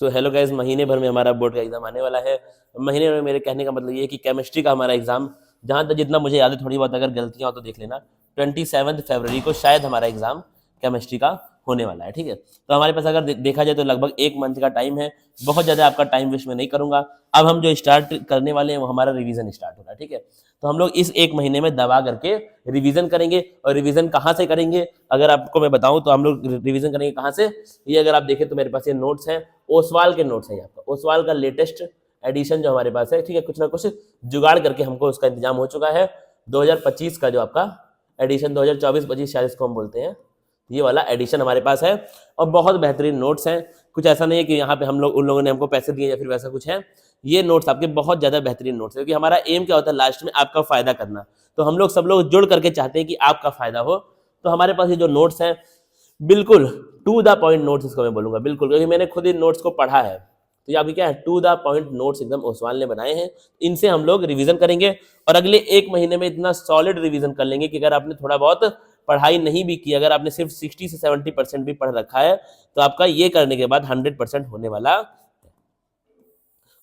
तो hello guys, महीने भर में हमारा बोर्ड का एग्जाम आने वाला है। महीने भर में मेरे कहने का मतलब ये है कि केमिस्ट्री का हमारा एग्जाम, जहाँ तक जितना मुझे याद है, थोड़ी बहुत अगर गलतियाँ हो तो देख लेना, 27 फरवरी को शायद हमारा एग्जाम केमिस्ट्री का होने वाला है। ठीक है, तो हमारे पास अगर देखा जाए तो लगभग 1 मंथ का टाइम है। बहुत ज़्यादा आपका टाइम वेस्ट मैं नहीं करूँगा। अब हम जो स्टार्ट करने वाले हैं वो हमारा रिवीजन स्टार्ट हो रहा है। ठीक है, तो हम लोग इस 1 महीने में दबा करके रिवीजन करेंगे। और रिवीजन कहाँ से करेंगे, अगर आपको मैं बताऊं तो हम लोग रिवीजन करेंगे कहाँ से। ये अगर आप देखें तो मेरे पास ये नोट्स हैं, ओसवाल के नोट्स हैं। आपका ओसवाल का लेटेस्ट एडिशन जो हमारे पास है, ठीक है, कुछ ना कुछ जुगाड़ करके हमको उसका इंतजाम हो चुका है। 2025 का जो आपका एडिशन, 2024-25 शायद इसको हम बोलते हैं, ये वाला एडिशन हमारे पास है। और बहुत बेहतरीन नोट्स हैं। कुछ ऐसा नहीं है कि यहाँ पे हम लोग, उन लोगों ने हमको पैसे दिए या फिर वैसा कुछ है। ये नोट्स आपके बहुत ज़्यादा बेहतरीन नोट्स है, क्योंकि हमारा एम क्या होता है, लास्ट में आपका फायदा करना। तो हम लोग सब लोग जुड़ करके चाहते हैं कि आपका फायदा हो। तो हमारे पास ये जो नोट्स हैं, बिल्कुल टू द पॉइंट नोट्स इसको मैं बोलूँगा, बिल्कुल, क्योंकि मैंने खुद इन नोट्स को पढ़ा है। तो ये आपकी क्या है, टू द पॉइंट नोट्स एकदम ओसवाल ने बनाए हैं। इनसे हम लोग रिवीजन करेंगे और अगले 1 महीने में इतना सॉलिड रिवीजन कर लेंगे कि अगर आपने थोड़ा बहुत पढ़ाई नहीं भी की, अगर आपने सिर्फ 60 से 70% भी पढ़ रखा है, तो आपका ये करने के बाद 100% होने वाला।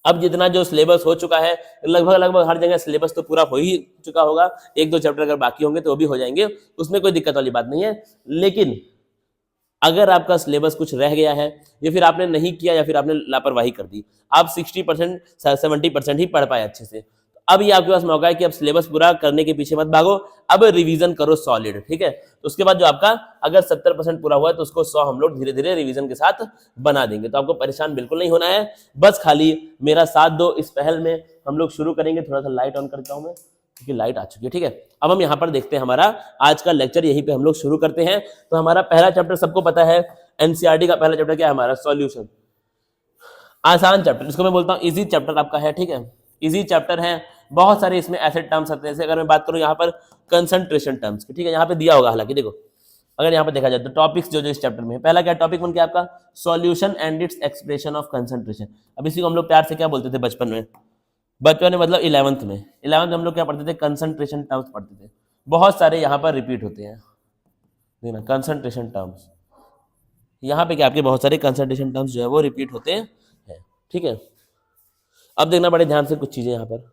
अब जितना जो सिलेबस हो चुका है, लगभग हर जगह सिलेबस तो पूरा हो ही चुका होगा। 1-2 चैप्टर अगर बाकी होंगे तो वो भी हो जाएंगे, उसमें कोई दिक्कत वाली बात नहीं है। लेकिन अगर आपका सिलेबस कुछ रह गया है, या फिर आपने नहीं किया, या फिर आपने लापरवाही कर दी, आप 60% 70% ही पढ़ पाए अच्छे से, अब ये आपके पास मौका है कि अब सिलेबस पूरा करने के पीछे मत भागो, अब रिवीजन करो सॉलिड। ठीक है, तो उसके बाद जो आपका अगर 70% पूरा हुआ है तो उसको 100 हम लोग धीरे धीरे रिवीजन के साथ बना देंगे। तो आपको परेशान बिल्कुल नहीं होना है, बस खाली मेरा साथ दो इस पहल में। हम लोग शुरू करेंगे। थोड़ा सा लाइट ऑन करता हूँ मैं, क्योंकि लाइट आ चुकी है। ठीक है, अब हम यहाँ पर देखते हैं हमारा आज का लेक्चर, यहीं पे हम लोग शुरू करते हैं। तो हमारा पहला चैप्टर सबको पता है, एनसीईआरटी का पहला चैप्टर क्या है हमारा, सॉल्यूशन। आसान चैप्टर, इसको मैं बोलता हूँ इजी चैप्टर आपका है। ठीक है, इजी चैप्टर है। बहुत सारे इसमें ऐसे टर्म्स आते हैं, जैसे अगर मैं बात करूँ यहाँ पर कंसंट्रेशन टर्म्स की, ठीक है, यहाँ पे दिया होगा, हालांकि देखो अगर यहाँ पे देखा जाए तो टॉपिक्स जो जो इस चैप्टर में है, पहला क्या टॉपिक बन गया आपका, solution and its expression of concentration. अब इसी को हम लोग प्यार से क्या बोलते थे बचपन में, मतलब 11th में हम लोग क्या पढ़ते थे, कंसंट्रेशन टर्म्स पढ़ते थे। बहुत सारे यहाँ पर रिपीट होते हैं, देखना कंसंट्रेशन टर्म्स, यहाँ पे क्या आपके बहुत सारे कंसंट्रेशन टर्म्स जो है वो रिपीट होते हैं। ठीक है, अब देखना बड़े ध्यान से कुछ चीजें यहाँ पर।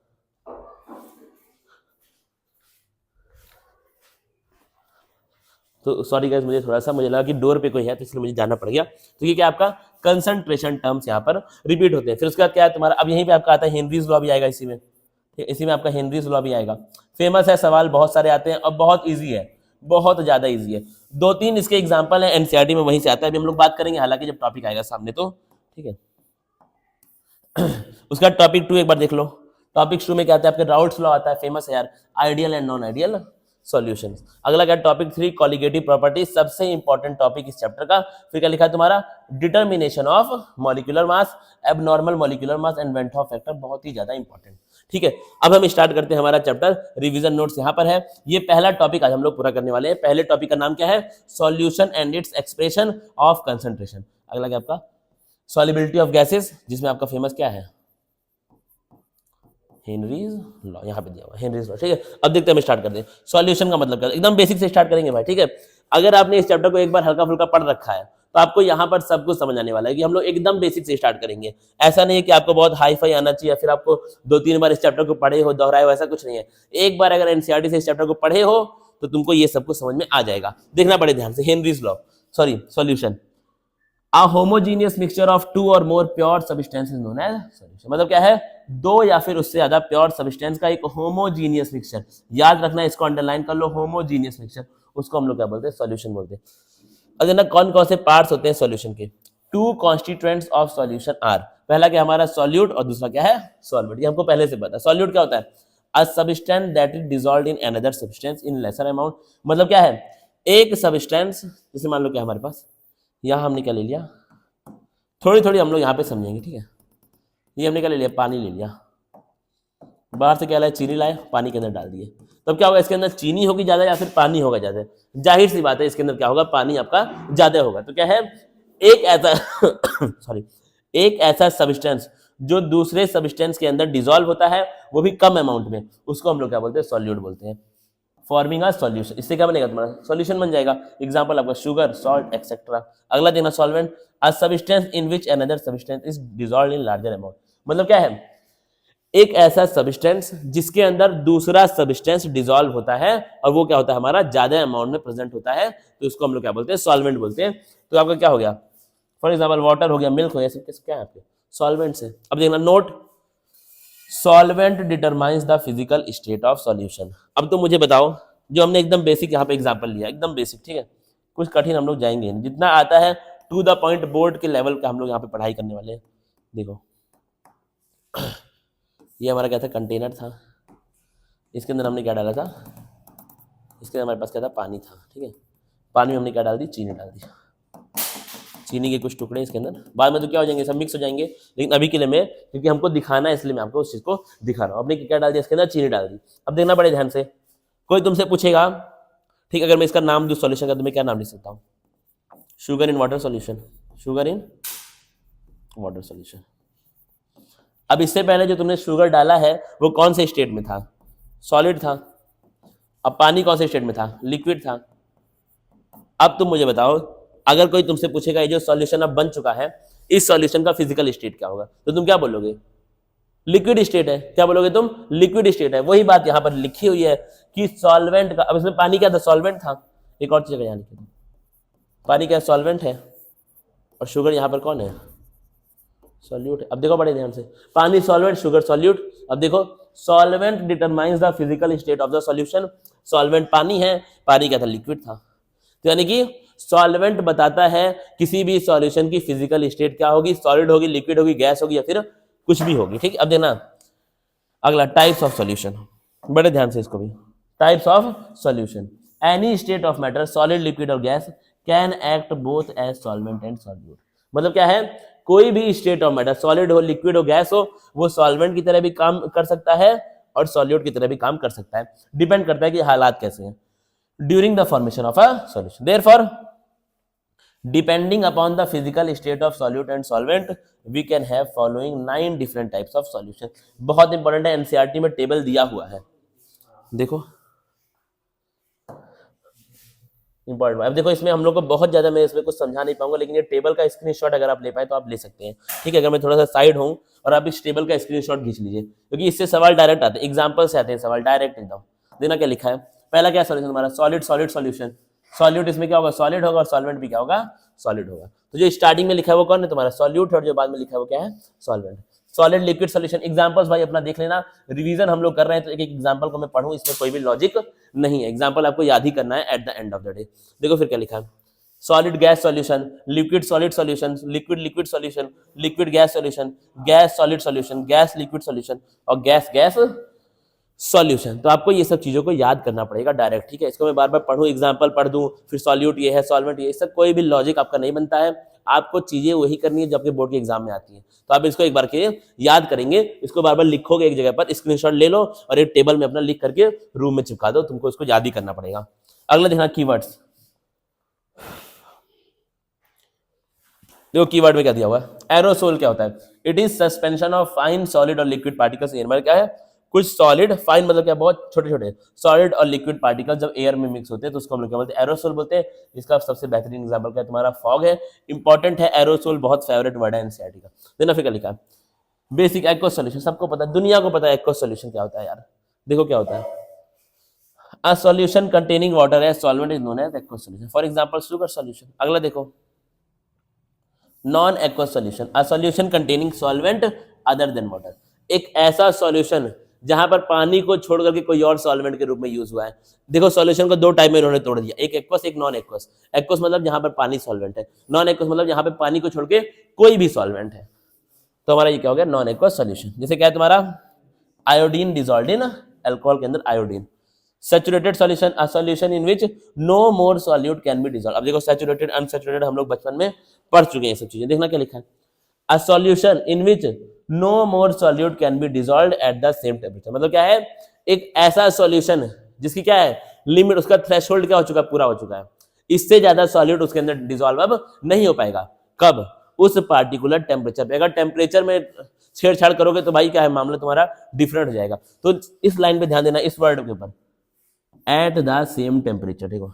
तो सॉरी गाइस, मुझे लगा कि डोर पे कोई है, तो इसलिए मुझे जाना पड़ गया। तो ये क्या आपका कंसंट्रेशन टर्म्स यहाँ पर रिपीट होते हैं। फिर उसके बाद क्या है तुम्हारा, अब यहीं पे आपका आता है हेनरीज लॉ भी आएगा इसी में। ठीक है, इसी में आपका हेनरीज लॉ भी आएगा। फेमस है, सवाल बहुत सारे आते हैं और बहुत ईजी है, बहुत ज्यादा ईजी है। 2-3 इसके एग्जाम्पल है एनसीईआरटी में, वहीं से आता है। अभी हम लोग बात करेंगे हालांकि जब टॉपिक आएगा सामने तो। ठीक है, उसका टॉपिक 2 एक बार देख लो। टॉपिक 2 में क्या आता है आपके, राउट्स लॉ आता है, फेमस है यार, ideal and non ideal solutions. अगला क्या टॉपिक 3, कॉलिगेटिव प्रॉपर्टी, सबसे इंपॉर्टेंट टॉपिक इस चैप्टर का। फिर क्या लिखा है तुम्हारा, determination of molecular mass, abnormal molecular mass and when half factor, बहुत ही ज्यादा इंपॉर्टेंट। ठीक है, अब हम स्टार्ट करते हैं हमारा चैप्टर। रिवीजन नोट्स यहाँ पर है। ये पहला टॉपिक आज हम लोग पूरा करने वाले हैं। पहले टॉपिक का नाम क्या है, solution and its expression of concentration. अगला क्या आपका, सॉल्युबिलिटी ऑफ गैसेस, जिसमें आपका फेमस क्या है, हेनरीज लॉ, यहाँ पे दिया हुआ हेनरीज लॉ। ठीक है, अब देखते हैं, हम स्टार्ट करते हैं। सॉल्यूशन का मतलब क्या, एकदम बेसिक से स्टार्ट करेंगे भाई। ठीक है, अगर आपने इस चैप्टर को एक बार हल्का फुल्का पढ़ रखा है तो आपको यहाँ पर सब कुछ समझ आने वाला है कि हम लोग एकदम बेसिक से स्टार्ट करेंगे। ऐसा नहीं है कि आपको बहुत हाई फाई आना चाहिए, फिर आपको 2-3 बार इस चैप्टर को पढ़े हो, दोहराए हो, ऐसा कुछ नहीं है। एक बार अगर एनसीईआरटी से इस चैप्टर को पढ़े हो तो तुमको ये सब कुछ समझ में आ जाएगा। देखना बड़े ध्यान से, Henry's law, solution, A homogeneous mixture of 2 or more pure substance is known as solution। मतलब क्या है, 2 या फिर उससे ज्यादा प्योर सब्सटेंस का एक होमोजीनियस मिक्सचर, याद रखना, इसको अंडरलाइन कर लो, होमोजीनियस मिक्सचर, उसको हम लोग क्या बोलते हैं, सॉल्यूशन बोलते हैं। अगर ना कौन कौन से पार्ट्स होते हैं सॉल्यूशन के, 2 कॉन्स्टिट्यूएंट्स ऑफ सॉल्यूशन आर, पहला क्या हमारा सॉल्यूट और दूसरा क्या है सॉल्वेंट। ये हमको पहले से पता है। सॉल्यूट क्या होता है, a substance that is dissolved in another substance in lesser amount. मतलब क्या है, एक सब्सटेंस, जैसे मान लो क्या हमारे पास, यहाँ हमने क्या ले लिया, थोड़ी थोड़ी हम लोग यहाँ पे समझेंगे। ठीक है, ये हमने क्या ले लिया, पानी ले लिया, बाहर से क्या लाए, चीनी लाए, पानी के अंदर डाल दिए। तब क्या होगा, इसके अंदर चीनी होगी ज्यादा या फिर पानी होगा ज्यादा, जाहिर सी बात है इसके अंदर क्या होगा, पानी आपका ज्यादा होगा। तो क्या है, एक ऐसा सॉरी, एक ऐसा सब्सटेंस जो दूसरे सब्सटेंस के अंदर डिसॉल्व होता है, वो भी कम अमाउंट में, उसको हम लोग क्या बोलते हैं, सॉल्यूट बोलते हैं। Forming a solution. इससे क्या बनेगा तुम्हारा सॉल्यूशन बन जाएगा। एग्जांपल आपका शुगर, सॉल्ट एक्सेट्रा। अगला देखना solvent, a substance in which another substance is dissolved in larger amount. मतलब क्या है, एक ऐसा सब्सटेंस जिसके अंदर दूसरा सब्सटेंस डिसॉल्व होता है और वो क्या होता है हमारा ज्यादा अमाउंट में प्रेजेंट होता है, तो इसको हम लोग क्या बोलते हैं सॉल्वेंट बोलते हैं। तो आपका क्या हो गया, फॉर एग्जाम्पल वाटर हो गया, मिल्क हो गया, सब क्या है आपके सॉल्वेंट्स है। अब देखना note, solvent determines the physical state of solution. अब तो मुझे बताओ, जो हमने एकदम बेसिक यहाँ पे एग्जांपल लिया, एकदम बेसिक, ठीक है, कुछ कठिन हम लोग जाएंगे नहीं, जितना आता है टू द पॉइंट बोर्ड के लेवल का हम लोग यहाँ पे पढ़ाई करने वाले हैं। देखो ये हमारा क्या था, कंटेनर था, इसके अंदर हमने क्या डाला था, इसके अंदर हमारे पास क्या था, पानी था, ठीक है। पानी में हमने क्या डाल दी, चीनी डाल दी, चीनी के कुछ टुकड़े इसके अंदर, बाद में तो क्या हो जाएंगे, सब मिक्स हो जाएंगे, लेकिन अभी के लिए मैं, क्योंकि हमको दिखाना है इसलिए मैं आपको उस चीज़ को दिखा रहा हूँ। आपने क्या डाल दिया इसके अंदर, चीनी डाल दी। अब देखना बड़े ध्यान से, कोई तुमसे पूछेगा, ठीक, अगर मैं इसका नाम दूँ सॉल्यूशन का, तो मैं क्या नाम लिख सकता हूँ, sugar in water solution, sugar in water solution. अब इससे पहले जो तुमने शुगर डाला है वो कौन से स्टेट में था, सॉलिड था। अब पानी कौन से स्टेट में था, लिक्विड था। अब तुम मुझे बताओ, अगर कोई तुमसे पूछेगा ये जो सॉल्यूशन अब बन चुका है, इस सॉल्यूशन का फिजिकल स्टेट क्या होगा, तो तुम क्या बोलोगे, लिक्विड स्टेट है। क्या बोलोगे तुम, लिक्विड स्टेट है। वही बात यहाँ पर लिखी हुई है कि सॉल्वेंट का, अब इसमें पानी क्या था, सॉल्वेंट था। एक और चीज यहाँ लिखी, पानी क्या सॉल्वेंट है और शुगर यहाँ पर कौन है, सॉल्यूट है। अब देखो बड़े ध्यान से, पानी सॉल्वेंट, शुगर सॉल्यूट। अब देखो, solvent determines the physical state of the solution. Solvent पानी है, पानी क्या था, लिक्विड था। तो यानी कि सॉल्वेंट बताता है किसी भी सॉल्यूशन की फिजिकल स्टेट क्या होगी, सॉलिड होगी, लिक्विड होगी, गैस होगी या फिर कुछ भी होगी, ठीक। अब देखना अगला, टाइप्स ऑफ सॉल्यूशन, बड़े ध्यान से इसको भी, types of solution, any state of matter solid, liquid और gas can act both as solvent and solute. मतलब क्या है, कोई भी स्टेट ऑफ मैटर, सॉलिड हो, लिक्विड हो, गैस हो, वो सॉल्वेंट की तरह भी काम कर सकता है और सॉल्यूट की तरह भी काम कर सकता है। डिपेंड करता है कि हालात कैसे हैं during the formation of a solution. Therefore depending upon the physical state of solute and solvent we can have following 9 different types of solution। बहुत इंपॉर्टेंट है, एनसीईआरटी में टेबल दिया हुआ है, देखो इंपॉर्टेंट। अब देखो इसमें हम लोग को बहुत ज्यादा मैं इसमें कुछ समझा नहीं पाऊंगा, लेकिन ये टेबल का स्क्रीनशॉट अगर आप ले पाए तो आप ले सकते हैं, ठीक है। अगर मैं थोड़ा सा साइड हूं और आप इस टेबल का स्क्रीनशॉट खींच लीजिए, क्योंकि इससे सवाल डायरेक्ट आते हैं, एग्जाम्पल से आते हैं सवाल डायरेक्ट एकदम। देखना क्या लिखा है, पहला क्या सॉल्यूशन हमारा, सॉलिड सॉलिड सॉल्यूशन, सॉल्यूट इसमें क्या होगा, सॉलिड होगा, और सॉल्वेंट भी क्या होगा, सॉलिड होगा। तो जो स्टार्टिंग में लिखा है वो कौन है, तुम्हारा सॉल्यूट है, और जो बाद में लिखा है वो क्या है, solvent. Solid, liquid, solution. Examples भाई अपना देख लेना, रिवीजन हम लोग कर रहे हैं तो एक एक एग्जांपल को मैं पढ़ूं, इसमें कोई भी लॉजिक नहीं है, एग्जांपल आपको याद ही करना है at the end of the day. देखो फिर क्या लिखा है, solid gas solution, liquid solid solution, liquid liquid solution, liquid gas solution, gas solid solution, gas liquid solution और गैस गैस सॉल्यूशन। तो आपको ये सब चीजों को याद करना पड़ेगा डायरेक्ट, ठीक है। इसको मैं बार बार पढ़ूं, एग्जांपल पढ़ दूं, फिर सॉल्यूट ये है, सॉल्वेंट ये, सब कोई भी लॉजिक आपका नहीं बनता है। आपको चीजें वही करनी है जो आपके बोर्ड के एग्जाम में आती है। तो आप इसको एक बार के याद करेंगे, इसको बार बार लिखोगे एक जगह पर, स्क्रीनशॉट ले लो और एक टेबल में अपना लिख करके रूम में चिपका दो, तुमको इसको याद ही करना पड़ेगा। अगला देखना कीवर्ड्स, देखो कीवर्ड में क्या दिया हुआ है, एरोसोल क्या होता है, it is suspension of fine solid और लिक्विड पार्टिकल्स एयर। मतलब क्या है, कुछ सॉलिड, फाइन मतलब क्या, बहुत छोटे छोटे सॉलिड और लिक्विड पार्टिकल जब एयर में मिक्स होते हैं तो उसको हम लोग क्या बोलते हैं, एरोसोल बोलते हैं। इसका सबसे बेहतरीन एग्जांपल क्या है, तुम्हारा फॉग है, इंपॉर्टेंट है, एरोसोल बहुत फेवरेट वर्ड है एनसीईआरटी का। देना फिर क्या लिखा है, बेसिक एक्वस सॉल्यूशन, सबको पता है, दुनिया को पता है एक्वस सॉल्यूशन क्या होता है यार। देखो क्या होता है, a solution containing water as solvent is known as aqueous solution, for example sugar solution. अगला देखो, non aqueous solution, a solution containing solvent other than water, एक ऐसा सॉल्यूशन जहां पर पानी को छोड़ करके कोई और सॉल्वेंट के रूप में यूज हुआ है। देखो सॉल्यूशन को दो टाइप में इन्होंने तोड़ दिया, एक एक्वस एक नॉन एक्वस। एक्वस मतलब जहां पर पानी सॉल्वेंट है, नॉन एक्वस मतलब जहां पर पानी को छोड़ के कोई भी सॉल्वेंट है। तो हमारा ये क्या हो गया, नॉन एक्वस सॉल्यूशन। जैसे क्या है तुम्हारा, आयोडीन डिसॉल्व्ड इन अल्कोहल के अंदर iodine. Saturated solution, a solution in which no more solute can be dissolve. अब देखो सैचुरेटेड अनसैचुरेटेड हम लोग बचपन में पढ़ चुके हैं ये सब चीजें। देखना क्या लिखा है, a solution in which no more solute can be dissolved at the same temperature. मतलब क्या है, एक ऐसा सॉल्यूशन जिसकी क्या है लिमिट, उसका थ्रेशोल्ड क्या हो चुका है, पूरा हो चुका है, इससे ज्यादा सॉल्यूट उसके अंदर डिसॉल्व अब नहीं हो पाएगा। कब, उस पार्टिकुलर टेम्परेचर पे। अगर टेम्परेचर में छेड़छाड़ करोगे तो भाई क्या है, मामला तुम्हारा डिफरेंट हो जाएगा। तो इस लाइन पे ध्यान देना, इस वर्ड के ऊपर, एट द सेम टेम्परेचर। देखो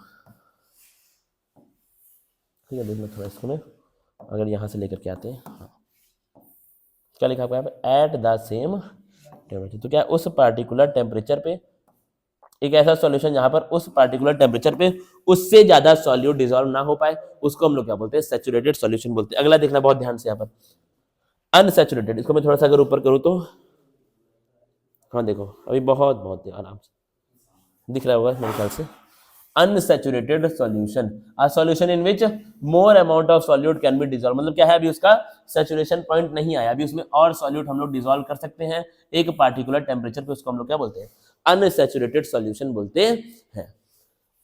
ठीक है, देखना थोड़ा इसको मैं अगर यहाँ से लेकर के आते हैं, हाँ क्या लिखा हुआ है यहाँ पे, एट द सेम टेम्परेचर। तो क्या उस पार्टिकुलर टेम्परेचर पे एक ऐसा सॉल्यूशन जहां पर उस पार्टिकुलर टेम्परेचर पे उससे ज्यादा सॉल्यूट डिसॉल्व ना हो पाए, उसको हम लोग क्या बोलते हैं, सैचुरेटेड सॉल्यूशन बोलते हैं। अगला देखना बहुत ध्यान से, यहाँ पर अनसैचुरेटेड, इसको मैं थोड़ा सा अगर ऊपर करूँ तो हाँ देखो अभी बहुत बहुत आराम से दिख रहा होगा मेरे ख्याल से। Unsaturated solution, a solution in which more amount of solute can be dissolve, मतलब क्या है, अभी उसका सैचुरेशन पॉइंट नहीं आया, अभी उसमें और सॉल्यूट हम लोग डिसॉल्व कर सकते हैं एक पार्टिकुलर टेम्परेचर पे, उसको हम लोग क्या बोलते हैं, अनसैचुरेटेड सॉल्यूशन बोलते हैं।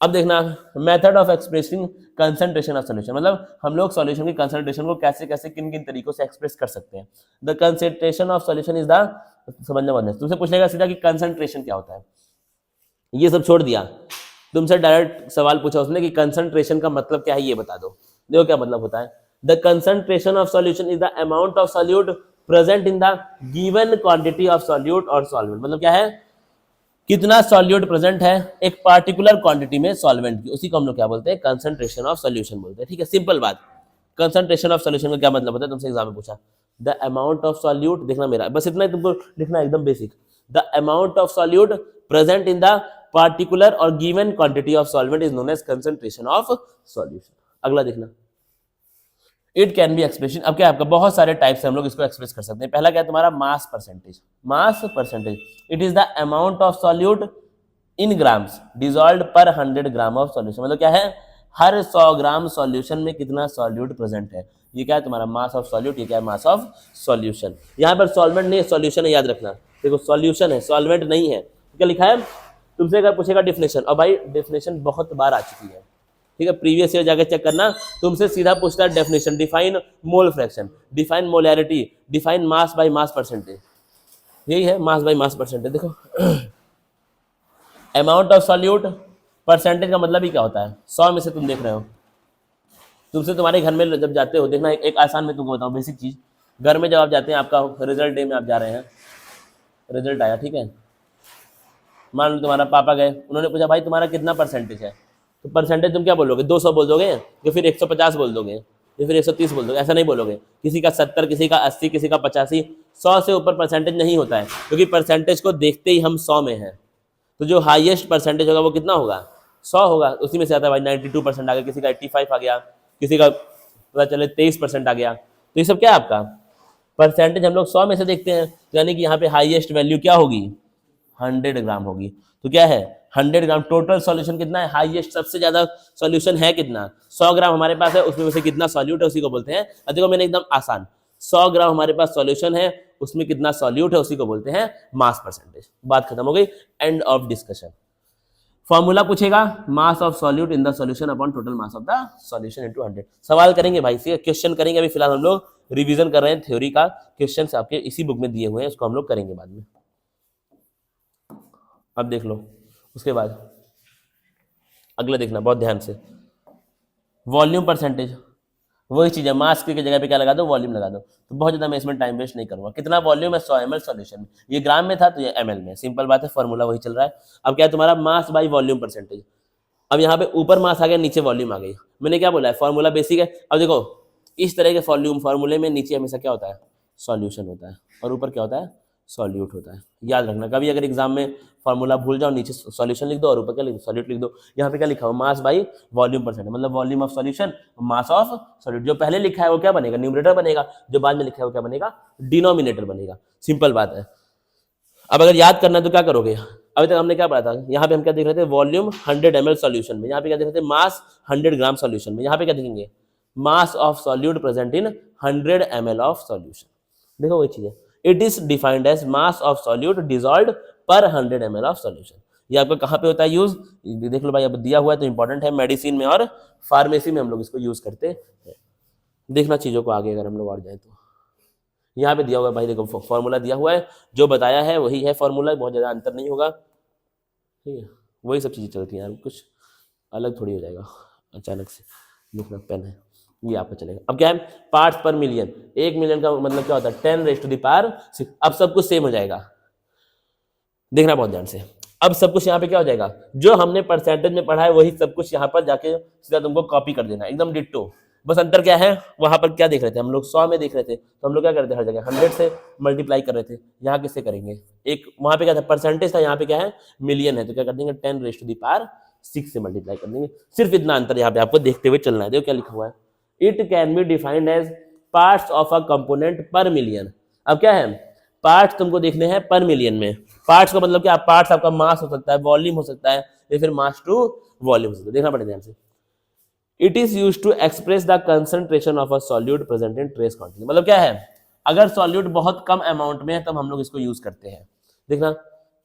अब देखना method of expressing concentration of solution, मतलब हम लोग सॉल्यूशन की कंसंट्रेशन को कैसे कैसे किन किन तरीकों से एक्सप्रेस कर सकते हैं। The concentration of solution is the, समझना बहुत है, तुमसे पूछेगा सीधा कि कंसंट्रेशन क्या होता है, ये सब छोड़ दिया, तुमसे डायरेक्ट सवाल पूछा उसने कि कंसंट्रेशन का मतलब क्या है, ये बता दो। देखो क्या मतलब होता है, the concentration of solution is the amount of solute present in the given quantity of solute और सॉल्वेंट, मतलब क्या है, कितना सॉल्यूट प्रेजेंट है एक पार्टिकुलर क्वांटिटी में सॉल्वेंट की, उसी को हम लोग क्या बोलते हैं, कंसंट्रेशन ऑफ सॉल्यूशन बोलते हैं। ठीक है, सिंपल बात। कंसंट्रेशन ऑफ सॉल्यूशन का क्या मतलब होता है, तुमसे एग्जाम में पूछा, द अमाउंट ऑफ सॉल्यूट, देखना मेरा बस इतना ही तुमको लिखना, एकदम basic, the amount of solute present in the particular और given quantity of solvent is known as concentration of solution. अगला देखना, इट कैन बी एक्सप्रेशन, अब क्या है आपका, बहुत सारे टाइप से हम लोग इसको एक्सप्रेस कर सकते हैं। पहला क्या है तुम्हारा, mass percentage, mass percentage, it is the amount of solute in grams dissolved per 100 gram of solution, मतलब क्या है, हर 100 ग्राम सॉल्यूशन में कितना सॉल्यूट प्रेजेंट है, ये क्या है तुम्हारा मास ऑफ सॉल्यूट, ये क्या है मास ऑफ सॉल्यूशन। यहाँ पर सॉल्वेंट नहीं है, सॉल्यूशन है, याद रखना, देखो सॉल्यूशन है, सॉल्वेंट नहीं है। क्या लिखा है, तुमसे अगर पूछेगा डेफिनेशन, और भाई डेफिनेशन बहुत बार आ चुकी है, ठीक है, प्रीवियस ईयर जाकर चेक करना, तुमसे सीधा पूछता है definition, define mole fraction, define molarity, define mass by mass percentage, यही है मास बाय मास परसेंटेज। देखो अमाउंट ऑफ सॉल्यूट, परसेंटेज का मतलब ही क्या होता है, 100 में से तुम देख रहे हो, तुमसे तुम्हारे घर में जब जाते हो, देखना एक आसान में तुमको बताऊं बेसिक चीज, घर में जब आप जाते हैं, आपका रिजल्ट डे में आप जा रहे हैं, रिजल्ट आया, ठीक है, मान लो तुम्हारा पापा गए, उन्होंने पूछा भाई तुम्हारा कितना परसेंटेज है, तो परसेंटेज तुम क्या बोलोगे, 200 बोल दोगे या फिर 150 बोल दोगे या फिर 130 बोल दोगे, ऐसा नहीं बोलोगे, किसी का 70, किसी का 80, किसी का 85, 100 से ऊपर परसेंटेज नहीं होता है, क्योंकि परसेंटेज को देखते ही हम 100 में हैं, तो जो हाईएस्ट परसेंटेज होगा वो कितना होगा, 100 होगा, उसी में से आता है भाई 92% आ गया, किसी का 85 आ गया, किसी का पता चले 23% आ गया, तो ये सब क्या है आपका परसेंटेज, हम लोग 100 में से देखते हैं, यानी कि यहाँ पे हाईएस्ट वैल्यू क्या होगी, 100 ग्राम होगी। तो क्या है 100 ग्राम, टोटल सॉल्यूशन कितना है, हाईएस्ट सबसे ज्यादा सॉल्यूशन है कितना, 100 ग्राम हमारे पास है, उसमें से कितना सॉल्यूट है उसी को बोलते हैं, देखो मैंने एकदम आसान, 100 ग्राम हमारे पास सॉल्यूशन है, उसमें कितना सॉल्यूट है उसी को बोलते हैं मास परसेंटेज। बात खत्म हो गई, एंड ऑफ डिस्कशन। फॉर्मूला पूछेगा, मास of solute in the solution upon total mass of the solution into 100। सवाल करेंगे भाई, क्वेश्चन करेंगे, अभी फिलहाल हम लोग रिवीजन कर रहे हैं, थ्योरी का क्वेश्चंस आपके इसी बुक में दिए हुए हैं, उसको हम लोग करेंगे बाद में। अब देख लो, उसके बाद अगला देखना बहुत ध्यान से, वॉल्यूम परसेंटेज, वही चीज़ है, मास की जगह पे क्या लगा दो, वॉल्यूम लगा दो, तो बहुत ज़्यादा मैं इसमें टाइम वेस्ट नहीं करूँगा। कितना वॉल्यूम है, 100 ml सॉल्यूशन में, ये ग्राम में था तो ये ml में, सिंपल बात है, फॉर्मूला वही चल रहा है। अब क्या है तुम्हारा मास बाई वॉल्यूम परसेंटेज, अब यहाँ पे ऊपर मास आ गया, नीचे वॉल्यूम आ गई, मैंने क्या बोला है, फॉर्मूला बेसिक है। अब देखो इस तरह के फॉर्मूले में नीचे हमेशा क्या होता है, सॉल्यूशन होता है, और ऊपर क्या होता है, सॉल्यूट होता है, याद रखना। कभी अगर एग्जाम में फॉर्मूला भूल जाओ, नीचे सॉल्यूशन लिख दो और ऊपर क्या लिख दो, सॉल्यूट लिख दो। यहाँ पे क्या लिखा हो, मास बाई वॉल्यूम परसेंट, मतलब volume of solution, mass of solute. जो पहले लिखा है वो क्या बनेगा, न्यूमरेटर बनेगा, जो बाद में लिखा है वो क्या बनेगा, डिनोमिनेटर बनेगा, सिंपल बात है। अब अगर याद करना है तो क्या करोगे, अभी तक हमने क्या पढ़ा था, यहाँ पे हम क्या देख रहे थे, वॉल्यूम 100 ml सॉल्यूशन में, यहाँ पे क्या देख रहे थे, मास 100 ग्राम सॉल्यूशन में, यहाँ पे क्या देखेंगे, mass of solute present in 100 ml of solution. देखो वही चीज है, it is defined as mass of solute dissolved per 100 ml of solution. ये आपको कहाँ पे होता है यूज, देख लो भाई, अब दिया हुआ है तो इंपॉर्टेंट है, मेडिसिन में और फार्मेसी में हम लोग इसको यूज करते हैं। देखना चीजों को आगे अगर हम लोग और जाए तो यहाँ पे दिया हुआ है भाई, देखो फॉर्मूला दिया हुआ है, जो बताया है वही है फॉर्मूला, बहुत ज़्यादा अंतर नहीं होगा, ठीक है, वही सब चीज़ें चलती हैं यार, कुछ अलग थोड़ी हो जाएगा अचानक से। लिखना पेन है, ये आपको चलेगा। अब क्या है, पार्ट्स पर मिलियन, 1 मिलियन का मतलब क्या होता है, 10 raised to the power 6। अब सब कुछ सेम हो जाएगा, देखना बहुत ध्यान से। अब सब कुछ यहाँ पे क्या हो जाएगा, जो हमने परसेंटेज में पढ़ा है वही सब कुछ यहाँ पर जाके सीधा तुमको कॉपी कर देना, एकदम डिट्टो। बस अंतर क्या है, वहां पर क्या देख रहे थे हम लोग, 100 में देख रहे थे, तो हम लोग क्या करते हर जगह 100 से मल्टीप्लाई कर रहे थे। यहाँ किससे करेंगे, एक वहां पे क्या था परसेंटेज था, यहाँ पे क्या है मिलियन है, तो क्या कर देंगे 10⁻⁶ से मल्टीप्लाई कर देंगे। सिर्फ इतना अंतर यहाँ पे आपको देखते हुए चलना है। देखो क्या लिखा हुआ है, it can be defined as parts of a component per million. अब क्या है, पार्ट्स तुमको देखने हैं पर मिलियन में। पार्ट्स का मतलब क्या, पार्ट्स आपका मास हो सकता है, वॉल्यूम हो सकता है, या फिर मास टू वॉल्यूम हो सकता है, देखना पड़ेगा ध्यान से। It is used to express the concentration of a solute present in trace quantity. मतलब क्या है, अगर सॉल्यूट बहुत कम अमाउंट में है तब हम लोग इसको यूज करते हैं। देखना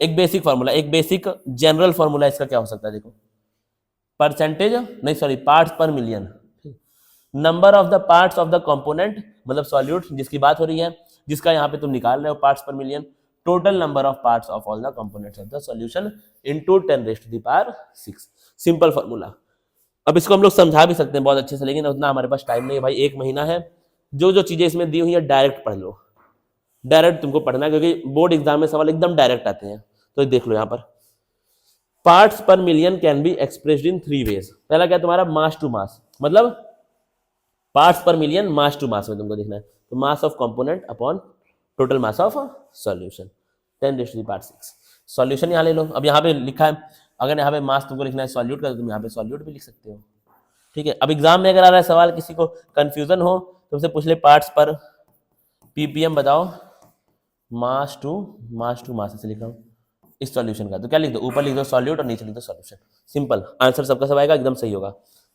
एक बेसिक फार्मूला, एक बेसिक जनरल फार्मूला इसका क्या हो सकता है, देखो परसेंटेज नहीं sorry parts per million, number of the parts of the component मतलब सॉल्यूट जिसकी बात हो रही है, जिसका यहाँ पे तुम निकाल रहे हो parts per million, total number of parts of all the components of the solution into 10⁻⁶। Simple formula. अब इसको हम लोग समझा भी सकते हैं बहुत अच्छे से, लेकिन उतना हमारे पास टाइम नहीं है भाई, 1 महीना है। जो जो चीजें इसमें दी हुई है डायरेक्ट पढ़ लो, डायरेक्ट तुमको पढ़ना है, क्योंकि बोर्ड एग्जाम में सवाल एकदम डायरेक्ट आते हैं। तो देख लो यहाँ पर parts per million can be expressed in 3 ways. पहला क्या तुम्हारा मास टू मास, मतलब parts per million mass to mass में तुमको देखना है, तो mass of component upon total mass of solution 10⁻⁶। Solution यहाँ ले लो। अब यहाँ पे लिखा है, अगर यहाँ पे मास तुमको लिखना है सॉल्यूट का, तो तुम यहाँ पे सॉल्यूट भी लिख सकते हो, ठीक है। अब एग्जाम में अगर आ रहा है सवाल, किसी को कंफ्यूजन हो तुमसे पूछ ले पार्ट्स पर पीपीएम बताओ, मास टू मास ऐसे लिखा हूँ इस सॉल्यूशन का, तो क्या लिख दो, ऊपर लिख दो सॉल्यूट और नीचे लिख दो सॉल्यूशन। सिंपल आंसर सबका सब आएगा, एकदम सही होगा।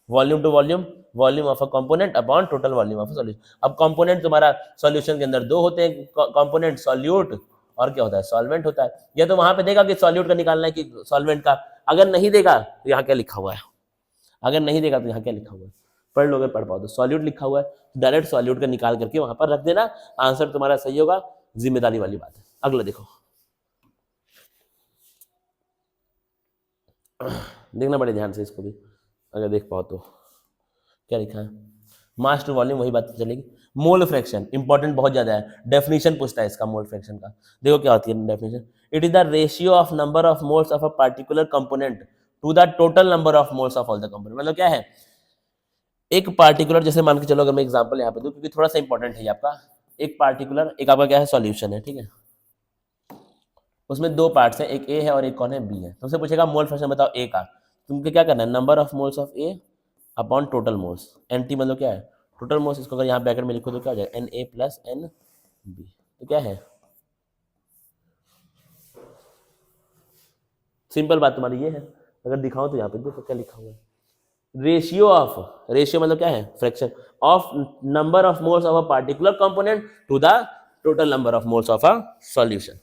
Volume to volume, volume of a component upon total volume of a solution. अब कंपोनेंट तुम्हारा सॉल्यूशन के अंदर 2 होते हैं, कंपोनेंट सॉल्यूट और क्या होता है सॉल्वेंट होता है। या तो वहां पे देगा कि सॉल्यूट का निकालना है कि सॉल्वेंट का, अगर नहीं देगा तो यहाँ क्या लिखा हुआ है, अगर नहीं देगा तो यहाँ क्या लिखा हुआ है, पढ़ लोगे पढ़ पाओ तो सॉल्यूट लिखा हुआ है, डायरेक्ट सॉल्यूट का निकाल करके वहां पर रख देना, आंसर तुम्हारा सही होगा, जिम्मेदारी वाली बात है। अगला देखो, देखना बड़े ध्यान से इसको भी, अगर देख पाओ तो क्या लिखा है, मास टू वॉल्यूम, वही बात चलेगी। मोल फ्रैक्शन इंपॉर्टेंट बहुत ज्यादा है, डेफिनेशन पूछता है इसका मोल फ्रैक्शन का। देखो क्या होती है definition, it is the ratio of number of moles of a particular component to the total number of moles of all the component. मतलब क्या है, एक पार्टिकुलर, जैसे मान के चलो अगर मैं एग्जांपल यहाँ पे दूं, क्योंकि थोड़ा सा इंपॉर्टेंट है ये आपका, एक पार्टिकुलर, एक आपका क्या है सॉल्यूशन है, ठीक है, उसमें 2 पार्ट्स हैं, एक ए है और एक कौन है बी है। तुमसे पूछेगा मोल फ्रैक्शन बताओ ए का, तुमको क्या करना है, number of moles of A upon total moles, N T मतलब क्या है टोटल मोल्स, इसको अगर यहाँ ब्रैकेट में लिखो तो क्या हो जाएगा N A plus N B, तो क्या है सिंपल बात तुम्हारी ये है। अगर दिखाओ तो यहाँ पे देखो क्या लिखा हुआ है, रेशियो ऑफ, रेशियो मतलब क्या है fraction of number of moles of a particular component to the total number of moles of a solution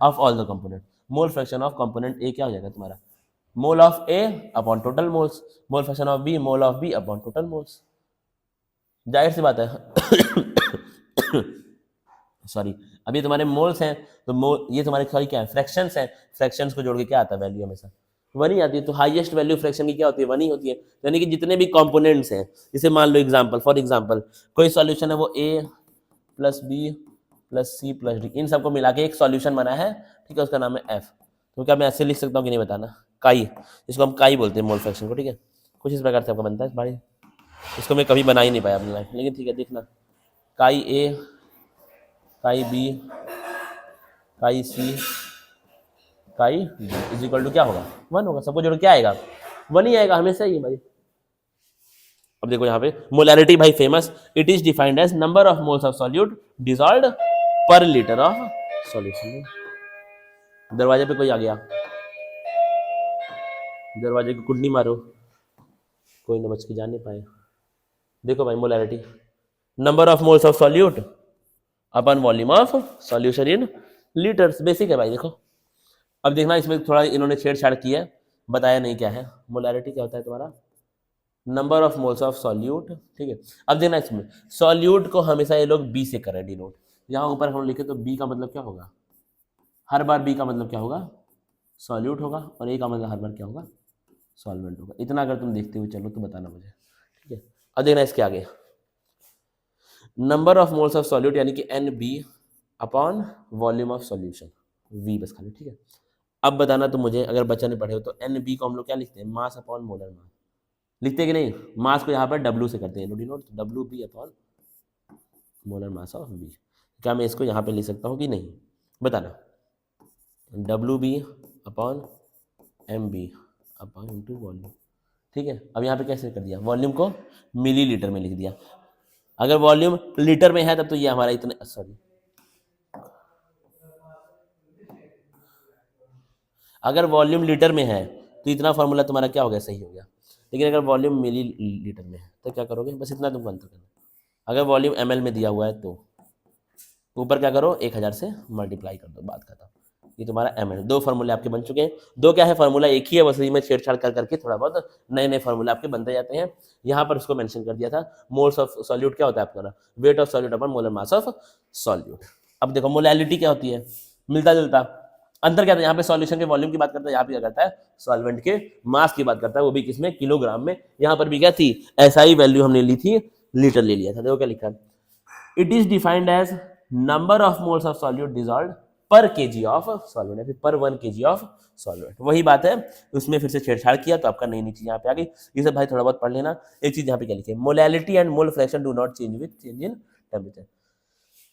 of all the component. Mole fraction of component A क्या हो जाएगा तुम्हारा, mole of A upon total moles, mole fraction of B mole of B upon total moles. जाहिर सी बात है sorry, अभी तुम्हारे मोल्स हैं तो मोल, ये तुम्हारे सॉरी क्या है फ्रैक्शंस हैं, फ्रैक्शंस को जोड़ के क्या आता है वैल्यू हमेशा 1 ही आती है, तो हाईएस्ट वैल्यू फ्रैक्शन की क्या होती है 1 ही होती है। यानी कि जितने भी कंपोनेंट्स हैं, जैसे मान लो एग्जांपल फॉर एग्जांपल कोई सॉल्यूशन है वो A plus B plus C plus D, इन सबको मिला के एक सॉल्यूशन बना है, ठीक है, उसका नाम है एफ। तो क्या मैं ऐसे लिख सकता हूँ कि नहीं बताना, काई, इसको हम काई बोलते हैं मोल फ्रैक्शन को, ठीक है, कुछ इस प्रकार से आपका बनता है भाई, इसको मैं कभी बना ही नहीं पाया अपनी लाइफ, लेकिन ठीक है देखना, काई ए काई बी काई सी काई डी इज इक्वल टू क्या होगा 1 होगा, सबको जोड़ क्या आएगा 1 ही आएगा हमेशा ही भाई। अब देखो यहाँ पे मोलैरिटी भाई famous, it is defined as number of moles of solute dissolved per litre of solution. दरवाजे पे कोई आ गया, दरवाजे की कुंडी मारो, कोई न बच के जा नहीं पाए। देखो भाई molarity, number of moles of solute upon volume of solution in litres, basic है भाई। देखो अब देखना इसमें थोड़ा इन्होंने छेड़छाड़ की है, बताया नहीं क्या है। मोलैरिटी क्या होता है तुम्हारा number of moles of solute, ठीक है। अब देखना इसमें सॉल्यूट को हमेशा ये लोग बी से कर रहे हैं डिनोट, यहाँ ऊपर हम लिखे तो बी का मतलब क्या होगा, हर बार बी का मतलब क्या होगा सॉल्यूट होगा, और ए का मतलब हर बार क्या होगा सॉल्वेंट होगा। इतना अगर तुम देखते हुए चलो तो बताना मुझे, ठीक है। अब देखना इसके आगे number of moles of solute यानी कि N B upon volume of solution V बस खाली, ठीक है। अब बताना तुम मुझे, अगर बच्चा ने पढ़े हो तो NB को हम लोग क्या लिखते हैं, मास अपॉन मोलर मास लिखते हैं कि नहीं। मास को यहाँ पर W से करते हैं, note WB upon molar mass of B। क्या मैं इसको यहाँ पे लिख सकता हूँ कि नहीं, बताना। WB upon MB upon into volume, ठीक है। अब यहाँ पे कैसे कर दिया, वॉल्यूम को मिलीलीटर में लिख दिया। अगर वॉल्यूम लीटर में है तब तो ये हमारा इतना, सॉरी, अगर वॉल्यूम लीटर में है तो इतना फार्मूला तुम्हारा क्या हो गया, सही हो गया। लेकिन अगर वॉल्यूम मिली लीटर में है तो क्या करोगे, बस इतना तुमको अंतर करना। अगर वॉल्यूम ml में दिया हुआ है तो ऊपर क्या करो, 1000 से मल्टीप्लाई कर दो, बात खत्म। ये तुम्हारा ml, दो फार्मूले आपके बन चुके हैं। दो क्या है, फार्मूला एक ही है, बस में छेड़छाड़ कर करके थोड़ा बहुत नए नए फार्मूले आपके बनते जाते हैं। यहाँ पर उसको मेंशन कर दिया था, मोल्स ऑफ सॉल्यूट क्या होता है आपका, weight of solute upon molar mass of solute. अब देखो मोलैलिटी क्या होती है, मिलता जुलता, अंतर क्या था, यहाँ पे सॉल्यूशन के वॉल्यूम की बात करता है, यहाँ पे क्या करता है सॉल्वेंट के मास की बात करता है, वो भी किसमें, किलोग्राम में। यहाँ पर भी क्या थी, SI वैल्यू हमने ली थी, लीटर ले लिया था। देखो क्या लिखा है, it is defined as number of moles of solute dissolved per kg of solvent, या फिर पर 1 kg ऑफ सॉल्वेंट। वही बात है, उसमें फिर से छेड़छाड़ किया तो आपका नई नई चीज यहाँ पे आ गई। ये सब भाई थोड़ा बहुत पढ़ लेना। एक चीज यहाँ पे क्या लिखे, molality and mole fraction do not change with change in temperature.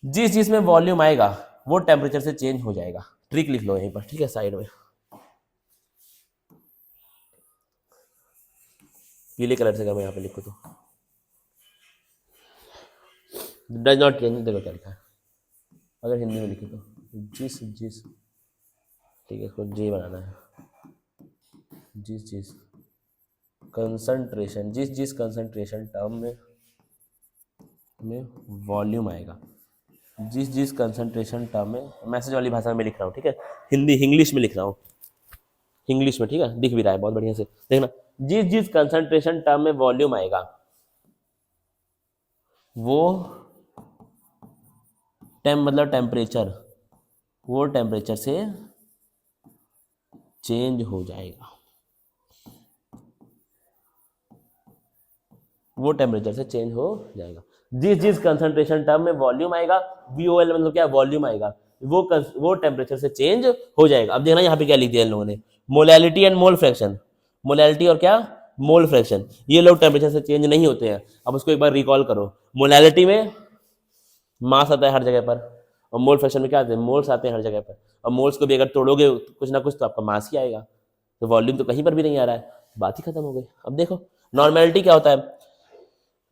जिस जिसमें वॉल्यूम आएगा वो टेम्परेचर से चेंज हो जाएगा। ट्रिक लिख लो यहीं पर, ठीक है, साइड में पीले कलर से, अगर मैं यहाँ पे लिखूँ तो डज नॉट चेंज। देखो क्या लिखा है, अगर हिंदी में लिखे तो जिस जिस, ठीक है, इसको जे बनाना है, जिस जिस कंसंट्रेशन, जिस जिस कंसंट्रेशन टर्म में वॉल्यूम आएगा, जिस जिस कंसंट्रेशन टर्म में, मैसेज वाली भाषा में लिख रहा हूँ, ठीक है, हिंदी इंग्लिश में लिख रहा हूँ, इंग्लिश में, ठीक है, दिख भी रहा है बहुत बढ़िया से, देखना। जिस जिस कंसंट्रेशन टर्म में वॉल्यूम आएगा वो मतलब टेम्परेचर, वो टेम्परेचर से चेंज हो जाएगा, वो टेम्परेचर से चेंज हो जाएगा। जिस जिस कंसंट्रेशन टर्म में वॉल्यूम आएगा, VOL मतलब क्या, वॉल्यूम आएगा, वो टेम्परेचर से चेंज हो जाएगा। अब देखना यहाँ पे क्या लिख दिया इन लोगों ने, molality and mole fraction, molality और क्या, मोल फ्रैक्शन, ये लोग टेम्परेचर से चेंज नहीं होते हैं। अब उसको एक बार रिकॉल करो, मोलैलिटी में मास आता है हर जगह पर, और मोल फ्रैक्शन में क्या आते हैं, मोल्स आते हैं हर जगह पर। और मोल्स को भी अगर तोड़ोगे कुछ ना कुछ तो आपका मास ही आएगा, तो वॉल्यूम तो कहीं पर भी नहीं आ रहा है, बात ही खत्म हो गई। अब देखो नॉर्मेलिटी क्या होता है,